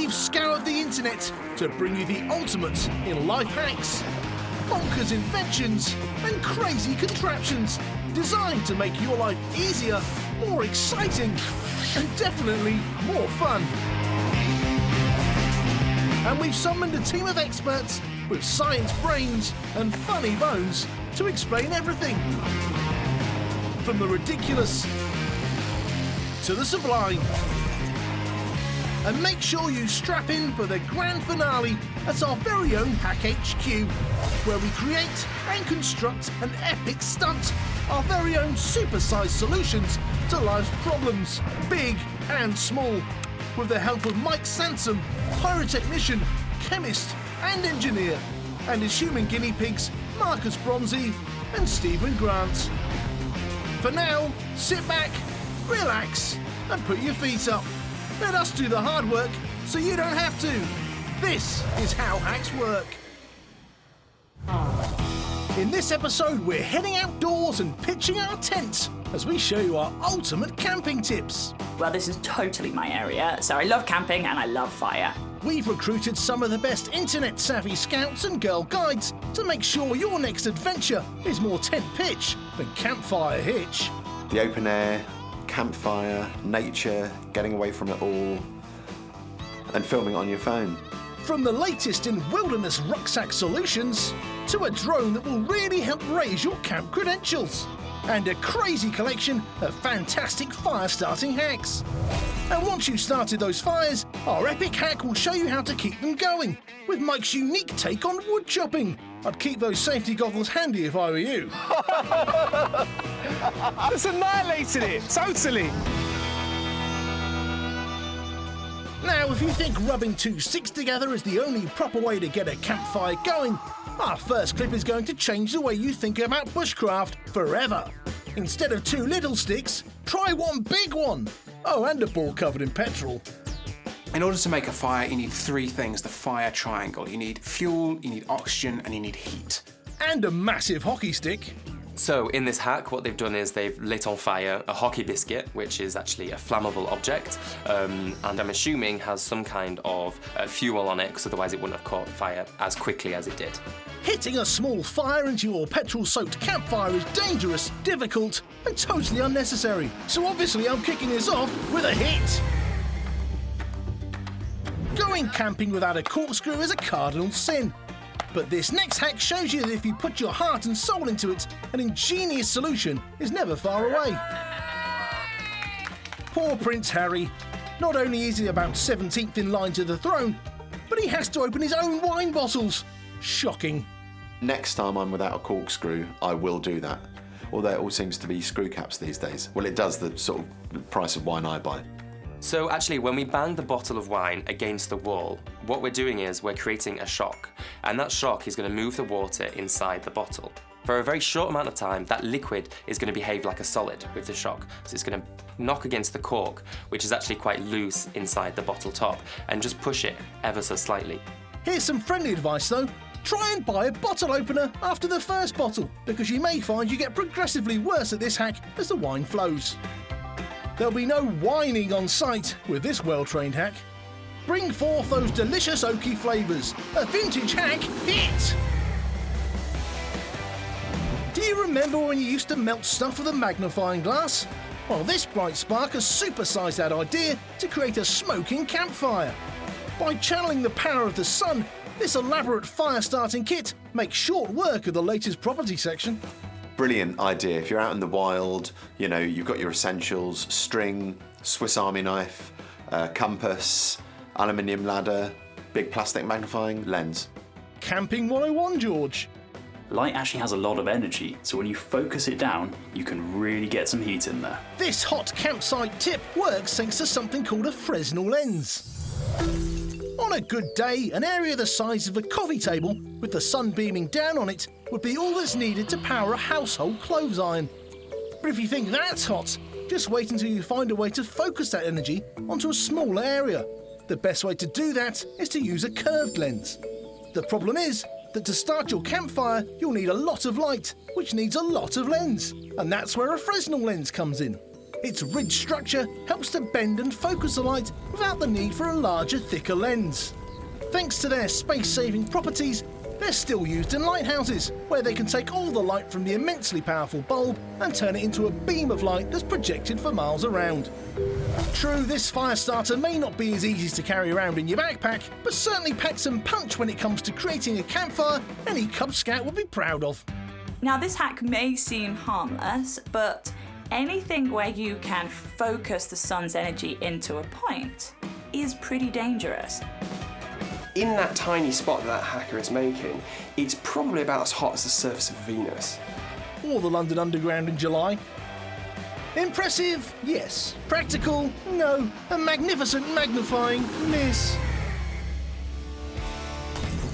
We've scoured the internet to bring you the ultimate in life hacks, bonkers inventions and crazy contraptions designed to make your life easier, more exciting and definitely more fun. And we've summoned a team of experts with science brains and funny bones to explain everything. From the ridiculous to the sublime. And make sure you strap in for the grand finale at our very own Hack HQ, where we create and construct an epic stunt, our very own super-sized solutions to life's problems, big and small, with the help of Mike Sansom, pyrotechnician, chemist and engineer, and his human guinea pigs, Marcus Bronzy and Stephen Grant. For now, sit back, relax and put your feet up. Let us do the hard work so you don't have to. This is how hacks work. In this episode, we're heading outdoors and pitching our tents as we show you our ultimate camping tips. Well, this is totally my area, so I love camping and I love fire. We've recruited some of the best internet-savvy scouts and girl guides to make sure your next adventure is more tent pitch than campfire hitch. The open air, campfire, nature, getting away from it all, and filming it on your phone. From the latest in wilderness rucksack solutions to a drone that will really help raise your camp credentials, and a crazy collection of fantastic fire-starting hacks. And once you've started those fires, our epic hack will show you how to keep them going, with Mike's unique take on wood chopping. I'd keep those safety goggles handy if I were you. That's annihilated it, totally. Now, if you think rubbing two sticks together is the only proper way to get a campfire going, our first clip is going to change the way you think about bushcraft forever. Instead of two little sticks, try one big one. Oh, and a ball covered in petrol. In order to make a fire, you need three things, the fire triangle. You need fuel, you need oxygen, and you need heat. And a massive hockey stick. So in this hack, what they've done is they've lit on fire a hockey biscuit, which is actually a flammable object, and I'm assuming has some kind of fuel on it, because otherwise it wouldn't have caught fire as quickly as it did. Hitting a small fire into your petrol-soaked campfire is dangerous, difficult, and totally unnecessary. So obviously I'm kicking this off with a hit. Going camping without a corkscrew is a cardinal sin. But this next hack shows you that if you put your heart and soul into it, an ingenious solution is never far away. Poor Prince Harry. Not only is he about 17th in line to the throne, but he has to open his own wine bottles. Shocking. Next time I'm without a corkscrew, I will do that. Although it all seems to be screw caps these days. Well, it does the sort of price of wine I buy. So actually, when we bang the bottle of wine against the wall, what we're doing is we're creating a shock, and that shock is going to move the water inside the bottle. For a very short amount of time, that liquid is going to behave like a solid with the shock. So it's going to knock against the cork, which is actually quite loose inside the bottle top, and just push it ever so slightly. Here's some friendly advice though. Try and buy a bottle opener after the first bottle, because you may find you get progressively worse at this hack as the wine flows. There'll be no whining on site with this well-trained hack. Bring forth those delicious oaky flavours. A vintage hack hit! Do you remember when you used to melt stuff with a magnifying glass? Well, this bright spark has supersized that idea to create a smoking campfire. By channeling the power of the sun, this elaborate fire-starting kit makes short work of the latest property section. Brilliant idea. If you're out in the wild, you know, you've got your essentials, string, Swiss Army knife, compass, aluminium ladder, big plastic magnifying lens. Camping 101, George. Light actually has a lot of energy, so when you focus it down, you can really get some heat in there. This hot campsite tip works thanks to something called a Fresnel lens. On a good day, an area the size of a coffee table, with the sun beaming down on it, would be all that's needed to power a household clothes iron. But if you think that's hot, just wait until you find a way to focus that energy onto a smaller area. The best way to do that is to use a curved lens. The problem is that to start your campfire, you'll need a lot of light, which needs a lot of lens. And that's where a Fresnel lens comes in. Its ridge structure helps to bend and focus the light without the need for a larger, thicker lens. Thanks to their space-saving properties, they're still used in lighthouses, where they can take all the light from the immensely powerful bulb and turn it into a beam of light that's projected for miles around. True, this fire starter may not be as easy to carry around in your backpack, but certainly packs some punch when it comes to creating a campfire any Cub Scout would be proud of. Now, this hack may seem harmless, but anything where you can focus the sun's energy into a point is pretty dangerous. In that tiny spot that hacker is making, it's probably about as hot as the surface of Venus. Or the London Underground in July. Impressive? Yes. Practical? No. A magnificent magnifying miss.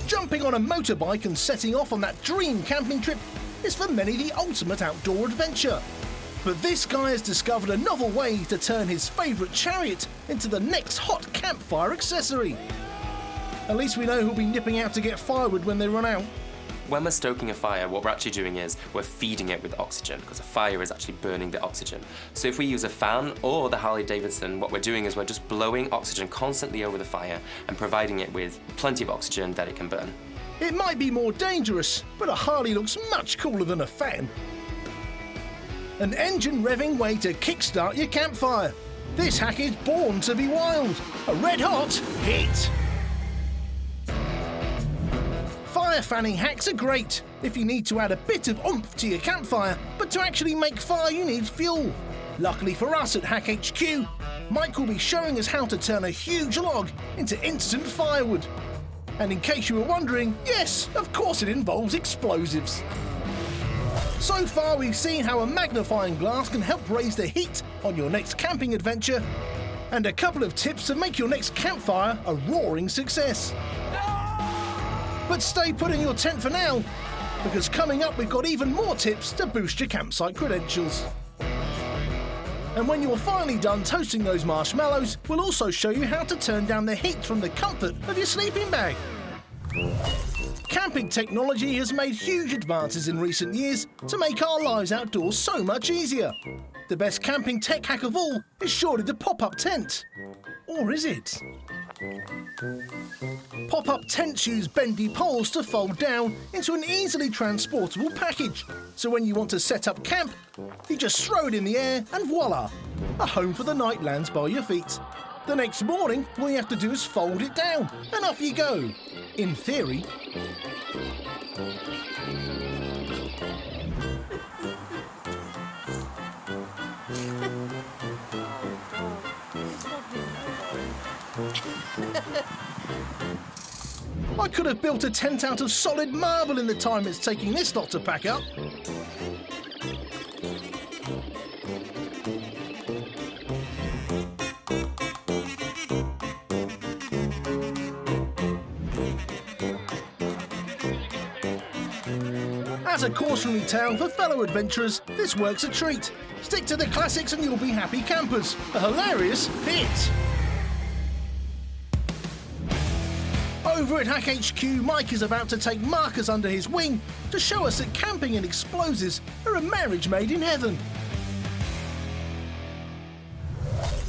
Jumping on a motorbike and setting off on that dream camping trip is for many the ultimate outdoor adventure. But this guy has discovered a novel way to turn his favourite chariot into the next hot campfire accessory. At least we know who'll be nipping out to get firewood when they run out. When we're stoking a fire, what we're actually doing is we're feeding it with oxygen, because a fire is actually burning the oxygen. So if we use a fan or the Harley-Davidson, what we're doing is we're just blowing oxygen constantly over the fire and providing it with plenty of oxygen that it can burn. It might be more dangerous, but a Harley looks much cooler than a fan. An engine revving way to kickstart your campfire. This hack is born to be wild. A red-hot hit. Fire fanning hacks are great if you need to add a bit of oomph to your campfire, but to actually make fire you need fuel. Luckily for us at Hack HQ, Mike will be showing us how to turn a huge log into instant firewood. And in case you were wondering, yes, of course it involves explosives. So far we've seen how a magnifying glass can help raise the heat on your next camping adventure, and a couple of tips to make your next campfire a roaring success. But stay put in your tent for now, because coming up we've got even more tips to boost your campsite credentials. And when you're finally done toasting those marshmallows, we'll also show you how to turn down the heat from the comfort of your sleeping bag. Camping technology has made huge advances in recent years to make our lives outdoors so much easier. The best camping tech hack of all is surely the pop-up tent. Or is it? Pop-up tents use bendy poles to fold down into an easily transportable package. So when you want to set up camp, you just throw it in the air and voila! A home for the night lands by your feet. The next morning, all you have to do is fold it down and off you go. In theory. I could have built a tent out of solid marble in the time it's taking this lot to pack up. As a cautionary tale for fellow adventurers, this works a treat. Stick to the classics and you'll be happy campers. A hilarious hit! Over at Hack HQ, Mike is about to take Marcus under his wing to show us that camping and explosives are a marriage made in heaven.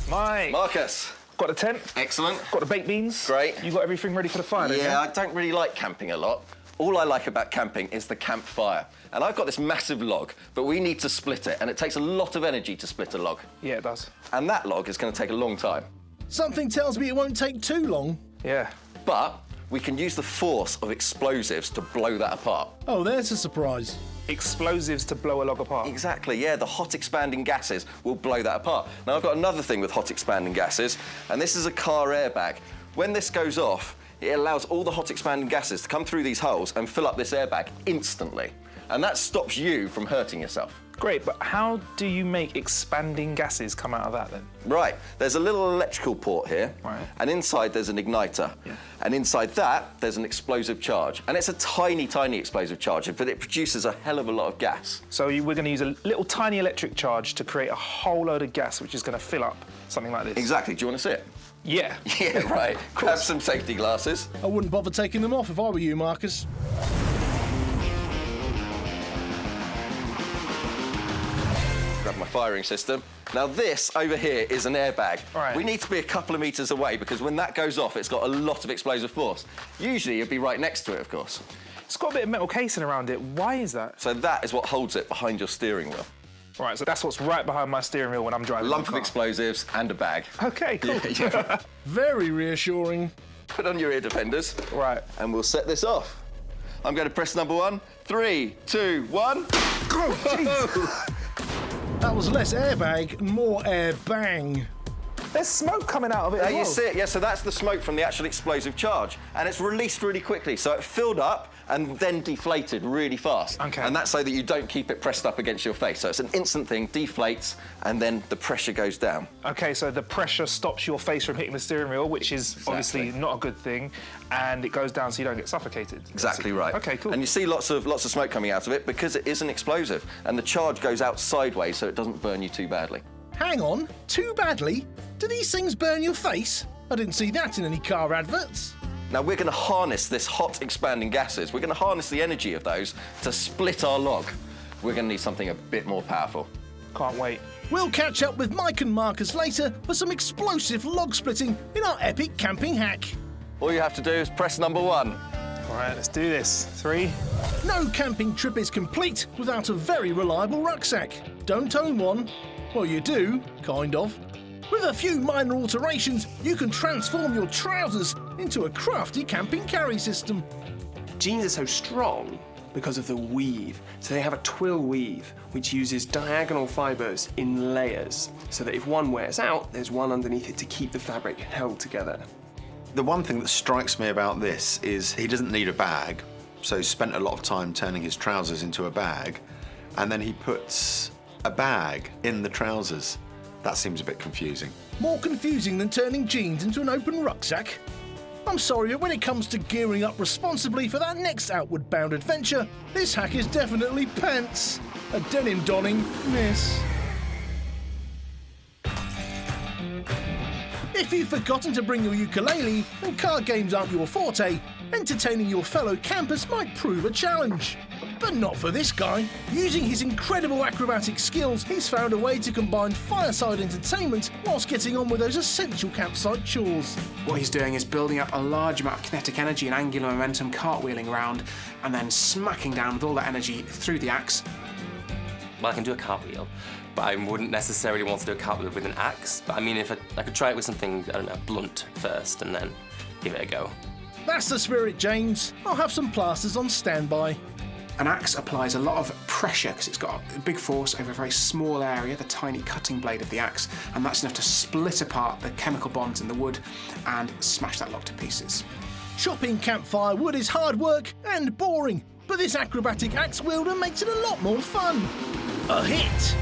Mike. Marcus. Got the tent. Excellent. Got the baked beans. Great. You got everything ready for the fire, don't you? Yeah, I don't really like camping a lot. All I like about camping is the campfire. And I've got this massive log, but we need to split it, and it takes a lot of energy to split a log. Yeah, it does. And that log is going to take a long time. Something tells me it won't take too long. Yeah. But we can use the force of explosives to blow that apart. Oh, there's a surprise. Explosives to blow a log apart. Exactly, yeah, the hot expanding gases will blow that apart. Now, I've got another thing with hot expanding gases, and this is a car airbag. When this goes off, it allows all the hot expanding gases to come through these holes and fill up this airbag instantly. And that stops you from hurting yourself. Great, but how do you make expanding gases come out of that then? Right, there's a little electrical port here, right, and inside there's an igniter. Yeah. And inside that, there's an explosive charge. And it's a tiny, tiny explosive charge, but it produces a hell of a lot of gas. So we're going to use a little tiny electric charge to create a whole load of gas, which is going to fill up something like this. Exactly, do you want to see it? Yeah. Yeah, right. Grab some safety glasses. I wouldn't bother taking them off if I were you, Marcus. Grab have my firing system. Now this over here is an airbag. Right. We need to be a couple of metres away because when that goes off, it's got a lot of explosive force. Usually you'd be right next to it, of course. It's got a bit of metal casing around it. Why is that? So that is what holds it behind your steering wheel. Right, so that's what's right behind my steering wheel when I'm A driving lump my of car. explosives and a bag. Okay, cool. Yeah. Very reassuring. Put on your ear defenders. Right. And we'll set this off. I'm going to press number 1. 3, 2, 1. That was less airbag and more air bang. There's smoke coming out of it as You well. see it? Yeah, so that's the smoke from the actual explosive charge. And it's released really quickly. So it filled up and then deflated really fast. Okay. And that's so that you don't keep it pressed up against your face. So it's an instant thing, deflates, and then the pressure goes down. Okay, so the pressure stops your face from hitting the steering wheel, which is obviously not a good thing, and it goes down so you don't get suffocated. Exactly right. Okay, cool. And you see lots of smoke coming out of it because it is an explosive, and the charge goes out sideways so it doesn't burn you too badly. Hang on, too badly? Do these things burn your face? I didn't see that in any car adverts. Now we're going to harness this hot expanding gases. We're going to harness the energy of those to split our log. We're going to need something a bit more powerful. Can't wait. We'll catch up with Mike and Marcus later for some explosive log splitting in our epic camping hack. All you have to do is press number 1. All right, let's do this. 3. No camping trip is complete without a very reliable rucksack. Don't own one? Well, you do, kind of. With a few minor alterations, you can transform your trousers into a crafty camping carry system. Jeans are so strong because of the weave. So they have a twill weave, which uses diagonal fibres in layers, so that if one wears out, there's one underneath it to keep the fabric held together. The one thing that strikes me about this is he doesn't need a bag, so he spent a lot of time turning his trousers into a bag, and then he puts a bag in the trousers. That seems a bit confusing. More confusing than turning jeans into an open rucksack? I'm sorry, but when it comes to gearing up responsibly for that next outward bound adventure, this hack is definitely pants. A denim donning miss. If you've forgotten to bring your ukulele and card games aren't your forte, entertaining your fellow campers might prove a challenge. But not for this guy. Using his incredible acrobatic skills, he's found a way to combine fireside entertainment whilst getting on with those essential campsite chores. What he's doing is building up a large amount of kinetic energy and angular momentum, cartwheeling around, and then smacking down with all that energy through the axe. Well, I can do a cartwheel, but I wouldn't necessarily want to do a cartwheel with an axe. But I mean, if I could try it with something, I don't know, blunt first, and then give it a go. That's the spirit, James. I'll have some plasters on standby. An axe applies a lot of pressure because it's got a big force over a very small area, the tiny cutting blade of the axe, and that's enough to split apart the chemical bonds in the wood and smash that log to pieces. Chopping campfire wood is hard work and boring, but this acrobatic axe wielder makes it a lot more fun. A hit!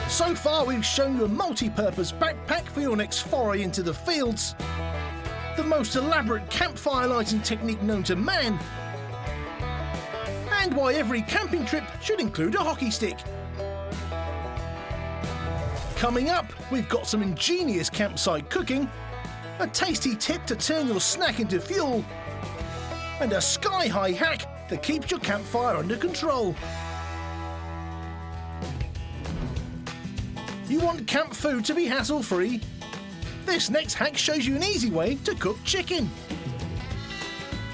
So far we've shown you a multi-purpose backpack for your next foray into the fields, the most elaborate campfire lighting technique known to man, and why every camping trip should include a hockey stick. Coming up, we've got some ingenious campsite cooking, a tasty tip to turn your snack into fuel, and a sky-high hack that keeps your campfire under control. You want camp food to be hassle-free? This next hack shows you an easy way to cook chicken.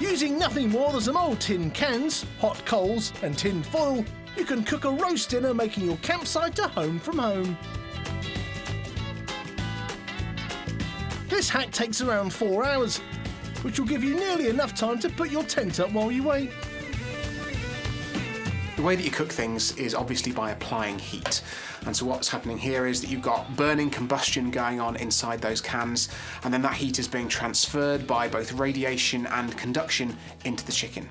Using nothing more than some old tin cans, hot coals and tin foil, you can cook a roast dinner, making your campsite a home from home. This hack takes around 4 hours, which will give you nearly enough time to put your tent up while you wait. The way that you cook things is obviously by applying heat. And so what's happening here is that you've got burning combustion going on inside those cans, and then that heat is being transferred by both radiation and conduction into the chicken.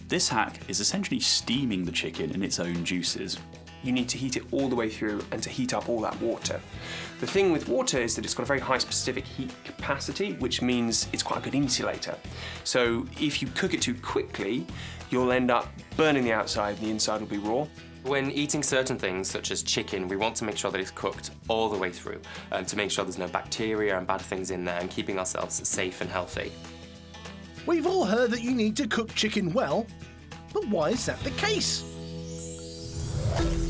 This hack is essentially steaming the chicken in its own juices. You need to heat it all the way through and to heat up all that water. The thing with water is that it's got a very high specific heat capacity, which means it's quite a good insulator. So if you cook it too quickly, you'll end up burning the outside and the inside will be raw. When eating certain things, such as chicken, we want to make sure that it's cooked all the way through, to make sure there's no bacteria and bad things in there, and keeping ourselves safe and healthy. We've all heard that you need to cook chicken well, but why is that the case?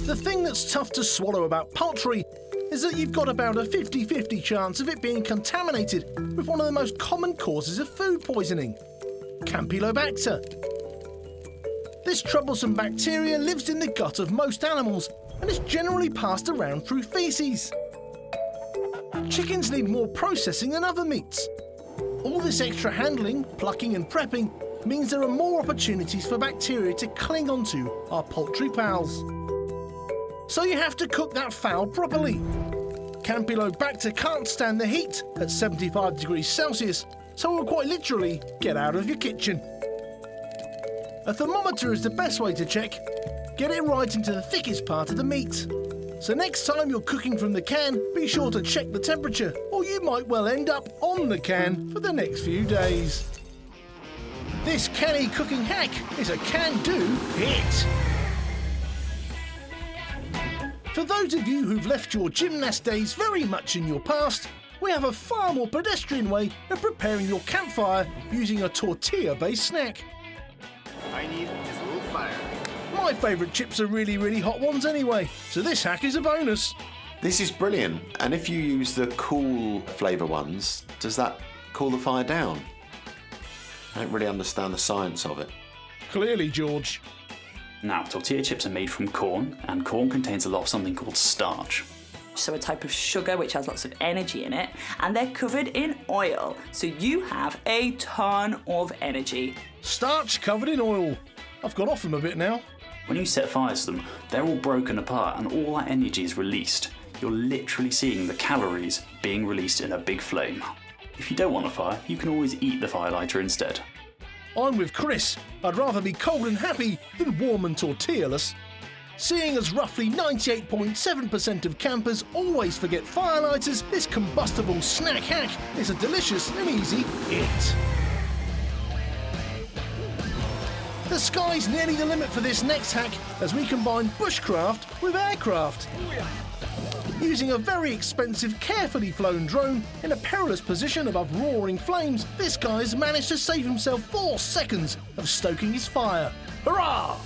The thing that's tough to swallow about poultry is that you've got about a 50-50 chance of it being contaminated with one of the most common causes of food poisoning, Campylobacter. This troublesome bacteria lives in the gut of most animals and is generally passed around through faeces. Chickens need more processing than other meats. All this extra handling, plucking and prepping means there are more opportunities for bacteria to cling onto our poultry pals. So you have to cook that fowl properly. Campylobacter can't stand the heat at 75 degrees Celsius, so it will quite literally get out of your kitchen. A thermometer is the best way to check. Get it right into the thickest part of the meat. So next time you're cooking from the can, be sure to check the temperature, or you might well end up on the can for the next few days. This canny cooking hack is a can-do hit. For those of you who've left your gymnast days very much in your past, we have a far more pedestrian way of preparing your campfire using a tortilla-based snack. I need is a little fire. My favourite chips are really hot ones anyway, so this hack is a bonus. This is brilliant. And if you use the cool flavour ones, does that cool the fire down? I don't really understand the science of it. Clearly, George. Now, tortilla chips are made from corn, and corn contains a lot of something called starch. So a type of sugar which has lots of energy in it, and they're covered in oil, so you have a ton of energy. Starch covered in oil. I've got off them a bit now. When you set fire to them, they're all broken apart and all that energy is released. You're literally seeing the calories being released in a big flame. If you don't want a fire, you can always eat the firelighter instead. I'm with Chris. I'd rather be cold and happy than warm and tortilla-less. Seeing as roughly 98.7% of campers always forget firelighters, this combustible snack hack is a delicious and easy hit. The sky's nearly the limit for this next hack as we combine bushcraft with aircraft. Using a very expensive, carefully flown drone in a perilous position above roaring flames, this guy has managed to save himself 4 seconds of stoking his fire. Hurrah!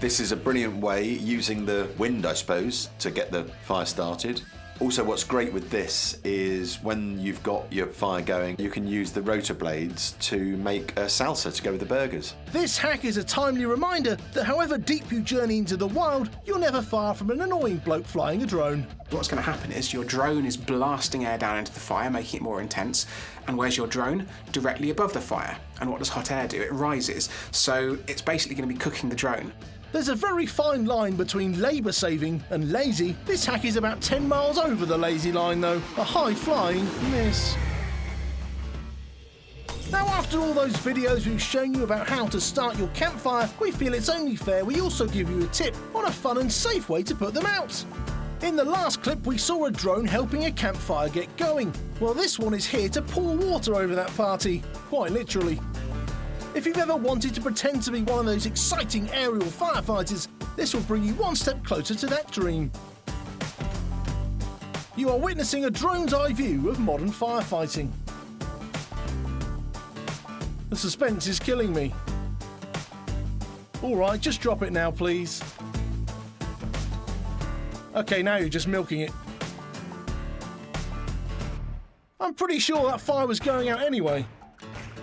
This is a brilliant way, using the wind, I suppose, to get the fire started. Also, what's great with this is when you've got your fire going, you can use the rotor blades to make a salsa to go with the burgers. This hack is a timely reminder that however deep you journey into the wild, you're never far from an annoying bloke flying a drone. What's going to happen is your drone is blasting air down into the fire, making it more intense. And where's your drone? Directly above the fire. And what does hot air do? It rises. So it's basically going to be cooking the drone. There's a very fine line between labour-saving and lazy. This hack is about 10 miles over the lazy line though, a high-flying miss. Now after all those videos we've shown you about how to start your campfire, we feel it's only fair we also give you a tip on a fun and safe way to put them out. In the last clip we saw a drone helping a campfire get going. Well, this one is here to pour water over that party, quite literally. If you've ever wanted to pretend to be one of those exciting aerial firefighters, this will bring you one step closer to that dream. You are witnessing a drone's eye view of modern firefighting. The suspense is killing me. All right, just drop it now, please. Okay, now you're just milking it. I'm pretty sure that fire was going out anyway.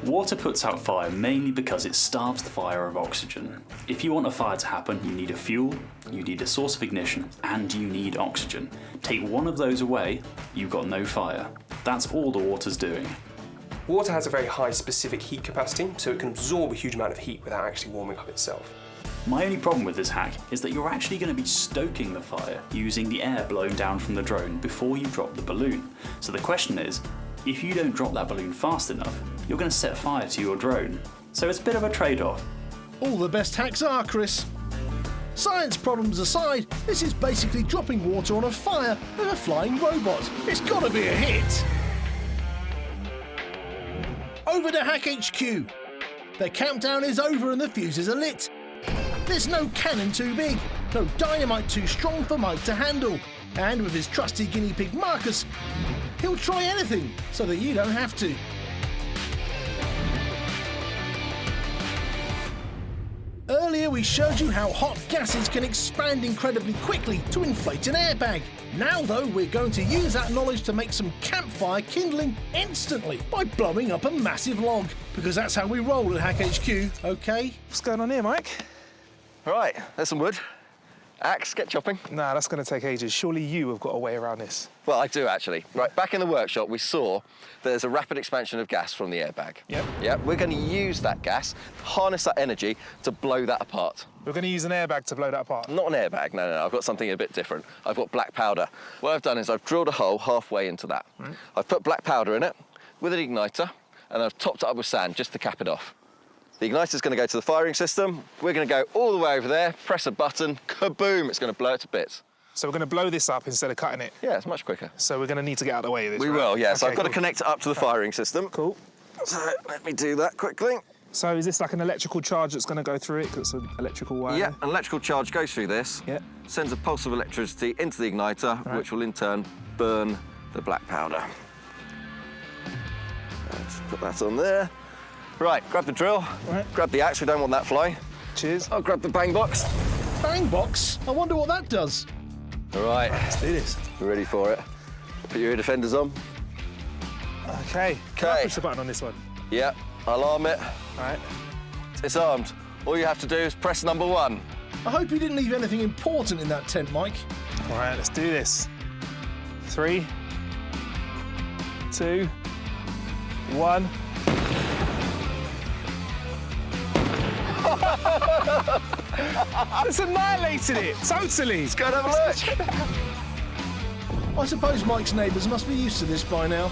Water puts out fire mainly because it starves the fire of oxygen. If you want a fire to happen, you need a fuel, you need a source of ignition, and you need oxygen. Take one of those away, you've got no fire. That's all the water's doing. Water has a very high specific heat capacity, so it can absorb a huge amount of heat without actually warming up itself. My only problem with this hack is that you're actually going to be stoking the fire using the air blown down from the drone before you drop the balloon. So the question is, if you don't drop that balloon fast enough, you're going to set fire to your drone. So it's a bit of a trade-off. All the best hacks are, Chris. Science problems aside, this is basically dropping water on a fire with a flying robot. It's got to be a hit. Over to Hack HQ. The countdown is over and the fuses are lit. There's no cannon too big, no dynamite too strong for Mike to handle. And with his trusty guinea pig Marcus, he'll try anything so that you don't have to. Earlier we showed you how hot gases can expand incredibly quickly to inflate an airbag. Now though, we're going to use that knowledge to make some campfire kindling instantly by blowing up a massive log, because that's how we roll at Hack HQ, okay? What's going on here, Mike? Right, there's some wood. Axe, get chopping. Nah, that's going to take ages. Surely you have got a way around this. Well, I do actually. Right, back in the workshop, we saw there's a rapid expansion of gas from the airbag. Yep. Yep, we're going to use that gas, harness that energy to blow that apart. We're going to use an airbag to blow that apart. Not an airbag, no. I've got something a bit different. I've got black powder. What I've done is I've drilled a hole halfway into that. Right. I've put black powder in it with an igniter, and I've topped it up with sand just to cap it off. The igniter's going to go to the firing system. We're going to go all the way over there, press a button, kaboom, it's going to blow it to bits. So we're going to blow this up instead of cutting it? Yeah, it's much quicker. So we're going to need to get out of the way of this, We right? will, yeah. So Okay, I've got to cool. connect it up to the firing system. Cool. So let me do that quickly. So is this like an electrical charge that's going to go through it because it's an electrical wire? Yeah, an electrical charge goes through this, Yeah. sends a pulse of electricity into the igniter, Right. which will in turn burn the black powder. Let's put that on there. Right, grab the drill, Right. grab the axe, we don't want that flying. Cheers. I'll grab the bang box. Bang box? I wonder what that does. All right, Let's do this. we're ready for it. Put your ear defenders on. Okay. Can I Okay. push the button on this one? Yeah, I'll arm it. All right. It's armed. All you have to do is press number 1. I hope you didn't leave anything important in that tent, Mike. All right, let's do this. 3, 2, 1. It's annihilated it, totally. Go and have a look. I suppose Mike's neighbours must be used to this by now.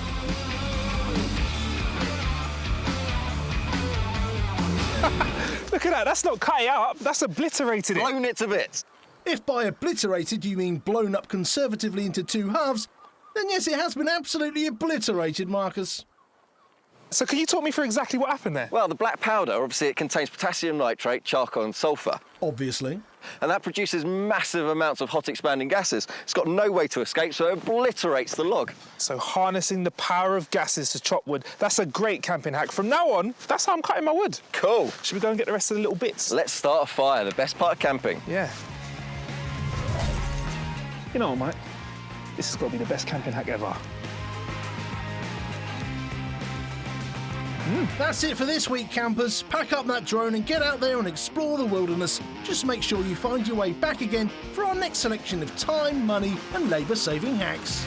Look at that, that's not cut it up, that's obliterated it. Blown it to bits. If by obliterated you mean blown up conservatively into two halves, then yes, it has been absolutely obliterated, Marcus. So can you talk me through exactly what happened there? Well, the black powder, obviously, it contains potassium nitrate, charcoal and sulphur. Obviously. And that produces massive amounts of hot expanding gases. It's got no way to escape, so it obliterates the log. So harnessing the power of gases to chop wood, that's a great camping hack. From now on, that's how I'm cutting my wood. Cool. Should we go and get the rest of the little bits? Let's start a fire, the best part of camping. Yeah. You know what, Mike? This has got to be the best camping hack ever. That's it for this week, campers. Pack up that drone and get out there and explore the wilderness. Just make sure you find your way back again for our next selection of time, money and labour-saving hacks.